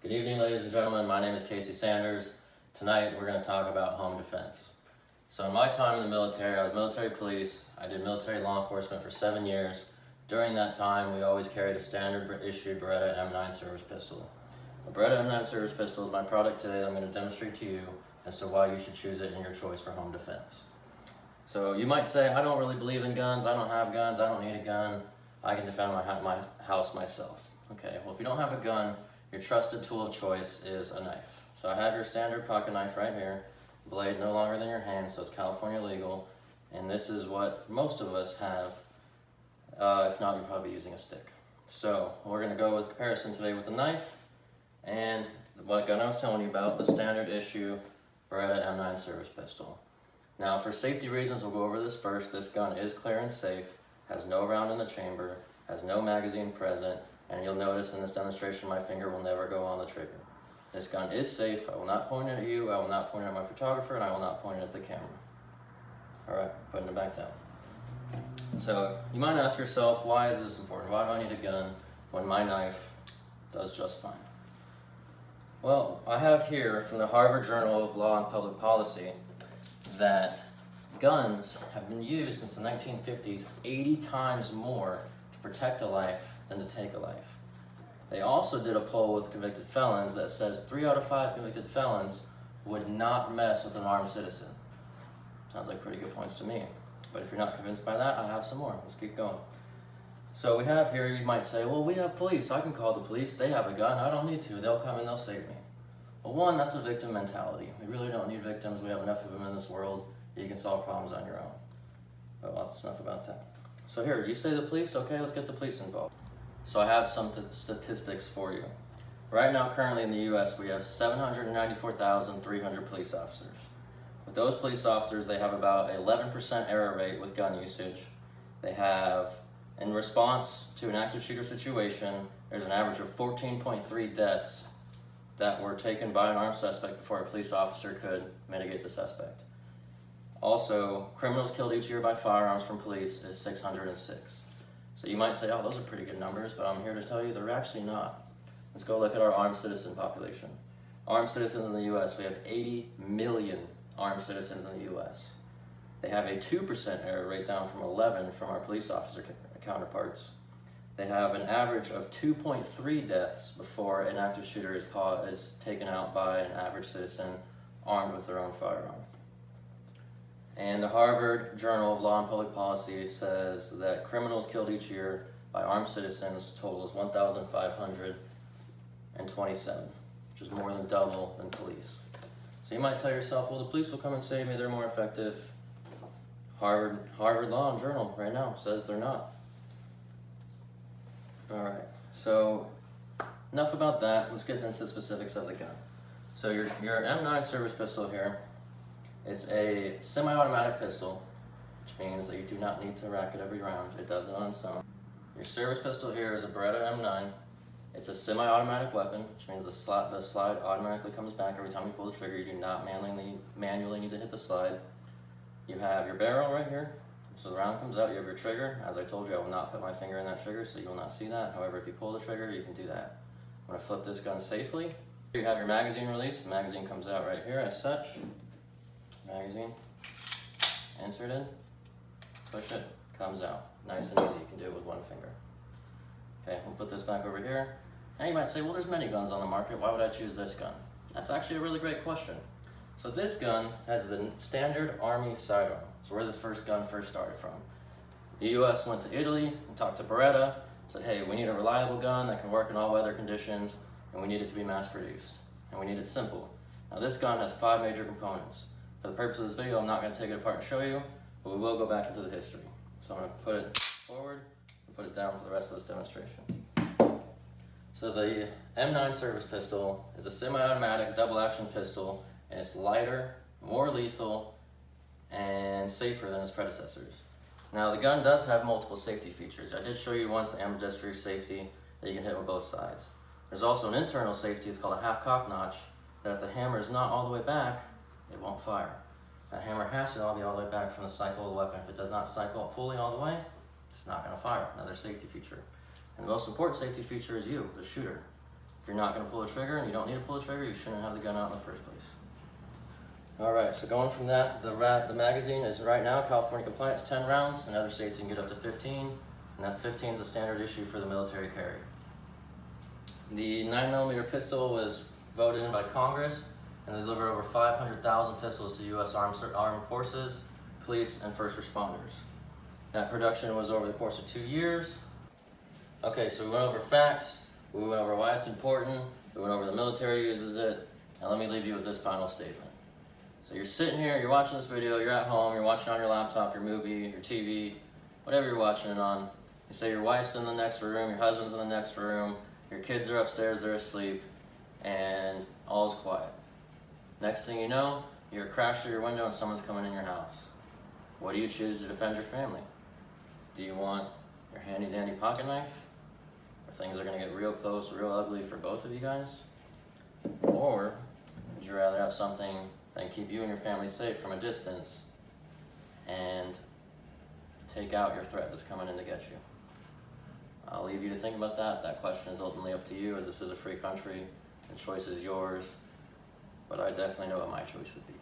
Good evening, ladies and gentlemen. My name is Casey Sanders. Tonight we're going to talk about home defense. So in my time in the military, I was military police. I did military law enforcement for 7 years. During that time, we always carried a standard issued Beretta M9 service pistol. The Beretta M9 service pistol is my product today that I'm going to demonstrate to you as to why you should choose it in your choice for home defense. So you might say, I don't really believe in guns, I don't have guns, I don't need a gun, I can defend my house myself. Okay, well if you don't have a gun, your trusted tool of choice is a knife. So I have your standard pocket knife right here, blade no longer than your hand, so it's California legal, and this is what most of us have. If not, you're probably using a stick. So we're going to go with comparison today with the knife and what gun I was telling you about, the standard issue Beretta M9 service pistol. Now for safety reasons, we'll go over this first. This gun is clear and safe, has no round in the chamber, has no magazine present, and you'll notice in this demonstration my finger will never go on the trigger. This gun is safe. I will not point it at you, I will not point it at my photographer, and I will not point it at the camera. Alright, putting it back down. So you might ask yourself, why is this important? Why do I need a gun when my knife does just fine? Well, I have here from the Harvard Journal of Law and Public Policy that guns have been used since the 1950s 80 times more to protect a life than to take a life. They also did a poll with convicted felons that says 3 out of 5 convicted felons would not mess with an armed citizen. Sounds like pretty good points to me. But if you're not convinced by that, I have some more. Let's keep going. So we have here, you might say, well, we have police. I can call the police. They have a gun. I don't need to. They'll come and they'll save me. Well, one, that's a victim mentality. We really don't need victims. We have enough of them in this world. You can solve problems on your own. But that's enough about that. So here, you say the police? Okay, let's get the police involved. So I have some statistics for you. Right now, currently in the U.S., we have 794,300 police officers. With those police officers, they have about an 11% error rate with gun usage. They have, in response to an active shooter situation, there's an average of 14.3 deaths that were taken by an armed suspect before a police officer could mitigate the suspect. Also, criminals killed each year by firearms from police is 606. So you might say, oh, those are pretty good numbers, but I'm here to tell you they're actually not. Let's go look at our armed citizen population. Armed citizens in the U.S., we have 80 million armed citizens in the U.S. They have a 2% error rate, down from 11 from our police officer counterparts. They have an average of 2.3 deaths before an active shooter is taken out by an average citizen armed with their own firearm. And the Harvard Journal of Law and Public Policy says that criminals killed each year by armed citizens totals 1,527, which is more than double than police. So you might tell yourself, well, the police will come and save me, they're more effective. Harvard Law and Journal right now says they're not. Alright, so enough about that. Let's get into the specifics of the gun. So your M9 service pistol here, it's a semi-automatic pistol, which means that you do not need to rack it every round. It does it on its own. Your service pistol here is a Beretta M9. It's a semi-automatic weapon, which means the slide automatically comes back every time you pull the trigger. You do not manually need to hit the slide. You have your barrel right here, so the round comes out. You have your trigger. As I told you, I will not put my finger in that trigger, so you will not see that. However, if you pull the trigger, you can do that. I'm going to flip this gun safely. You have your magazine release. The magazine comes out right here as such. Magazine, insert in, push it, comes out. Nice and easy. You can do it with one finger. Okay, we'll put this back over here. And you might say, well, there's many guns on the market. Why would I choose this gun? That's actually a really great question. So this gun has the standard Army sidearm. It's where this gun first started from. The U.S. went to Italy and talked to Beretta, said, hey, we need a reliable gun that can work in all weather conditions, and we need it to be mass produced. And we need it simple. Now this gun has 5 major components. For the purpose of this video, I'm not going to take it apart and show you, but we will go back into the history. So I'm going to put it forward and put it down for the rest of this demonstration. So the M9 service pistol is a semi-automatic double-action pistol, and it's lighter, more lethal, and safer than its predecessors. Now the gun does have multiple safety features. I did show you once the ambidextrous safety that you can hit with both sides. There's also an internal safety, it's called a half-cock notch, that if the hammer is not all the way back, it won't fire. That hammer has to all be all the way back from the cycle of the weapon. If it does not cycle fully all the way, it's not going to fire. Another safety feature. And the most important safety feature is you, the shooter. If you're not going to pull a trigger and you don't need to pull a trigger, you shouldn't have the gun out in the first place. Alright, so going from that, the magazine is right now, California compliance, 10 rounds. In other states you can get up to 15, and that's 15 is the standard issue for the military carry. The 9mm pistol was voted in by Congress, and they delivered over 500,000 pistols to U.S. armed forces, police, and first responders. That production was over the course of 2 years. Okay, so we went over facts, we went over why it's important, we went over the military uses it, and let me leave you with this final statement. So you're sitting here, you're watching this video, you're at home, you're watching on your laptop, your movie, your TV, whatever you're watching it on. You say your wife's in the next room, your husband's in the next room, your kids are upstairs, they're asleep, and all's quiet. Next thing you know, you hear a crash through your window and someone's coming in your house. What do you choose to defend your family? Do you want your handy dandy pocket knife, where things are gonna get real close, real ugly for both of you guys? Or would you rather have something that can keep you and your family safe from a distance and take out your threat that's coming in to get you? I'll leave you to think about that. That question is ultimately up to you, as this is a free country. The choice is yours, but I definitely know what my choice would be.